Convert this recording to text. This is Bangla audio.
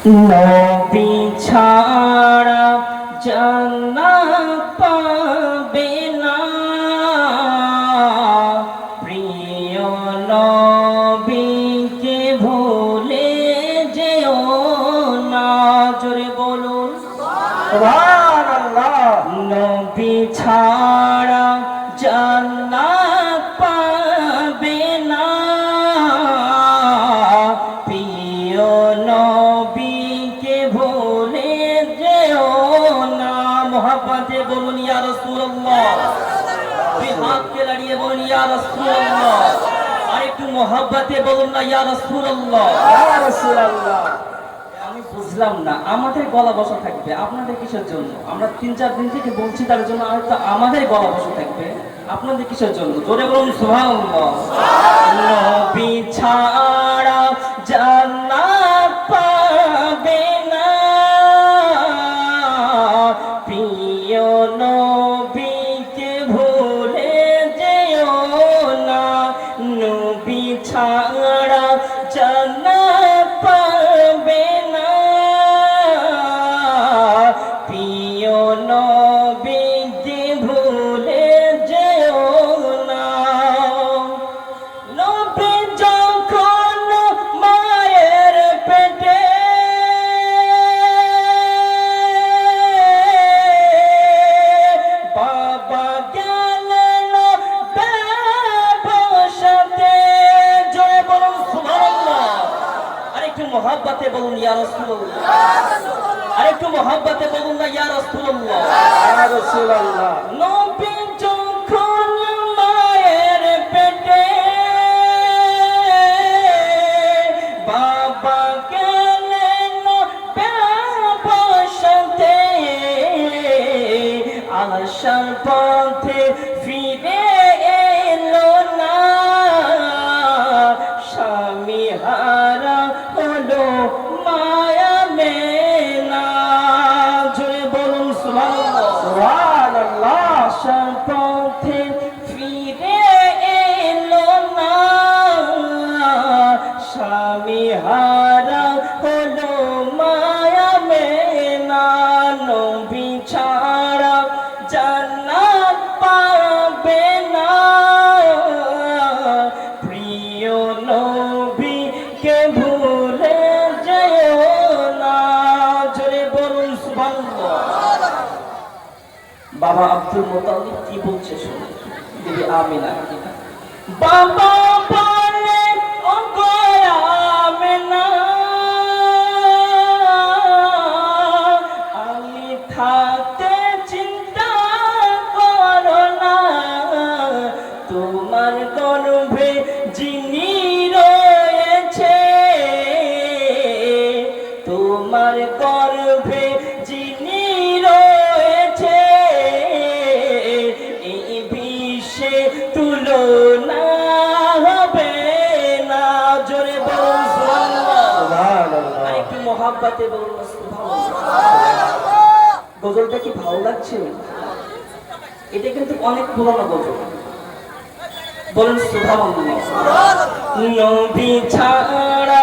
নবী ছাড়া জান্নাত পাবে না, প্রিয় নবীকে ভুলে যেও না। জোরে বলুন সুবহানাল্লাহ। নবী ছাড়া জান্নাত পাবে না, প্রিয় নবীকে ভুলে যেও না। মোহাব্বতে বলুন ইয়া রাসূলুল্লাহ, দুই হাতকে নাড়িয়ে বলুন ইয়া রাসূলুল্লাহ। আর একটু মোহাব্বতে বলুন না ইয়া রাসূলুল্লাহ, ইয়া রাসূলুল্লাহ। আমি বুঝলাম না, আমাদের গলা বসা থাকবে, আপনাদের কিসের জন্য? আমরা 3-4 দিন থেকে বলছি, তার জন্য হয়তো আমাদের গলা বসা থাকবে, আপনাদের কিসের জন্য? জোরে বলুন সুবহানাল্লাহ। নবী ছাড়া জান্নাত পাবে না, প্রিয় নবীকে ভুলে যেও না। নবী ছাড়া জান্নাত পাবে না, প্রিয় নবীকে ভুলে যেও না। নবী যখন মায়ের পেটে বাবা গেলেন ব্যবসাতে, জোরে বলুন সুবহানাল্লাহ। আরেকটু মোহাব্বতে বলুন ইয়া রাসূলুল্লাহ, আরেকটু মোহাব্বতে বলুন না ইয়া রাসূলুল্লাহ, ইয়া রাসূলুল্লাহ। নবী যখন মায়ের পেটে বাবা গেলেন ব্যবসাতে, আসার পথে ফিরে এলো না, স্বামী হারা হলো মায়া মেনা। জোরে বলুন সুবহানাল্লাহ, সুবহানাল্লাহ। আসার পথে ফিরে এলো না, স্বামী হারা হলো মায়া মেনা। নবী ছাড়া জান্নাত পাবে না, প্রিয় নবীকে ভুলে যেও না। জোরে বলুন সুবহানাল্লাহ। বাবা আব্দুল মুত্তালিব কি বলছে শুনুন, বিবি আমিনা। বাবা বলে ও গো আমিনা, আমি থাকতে চিন্তা করো না, তোমার গর্ভে যিনি রয়েছে, তোমার গর্ভে যিনি রয়েছে, এই বিশ্বে তুলনা হবে না। জোরে বলুন সুবহানাল্লাহ, আরেকটু মোহাব্বতে বলুন সুবহানাল্লাহ। গজলটা কি ভালো লাগছে? এটা কিন্তু অনেক পুরনো গজল, বলুন সুবহানাল্লাহ। নবী ছাড়া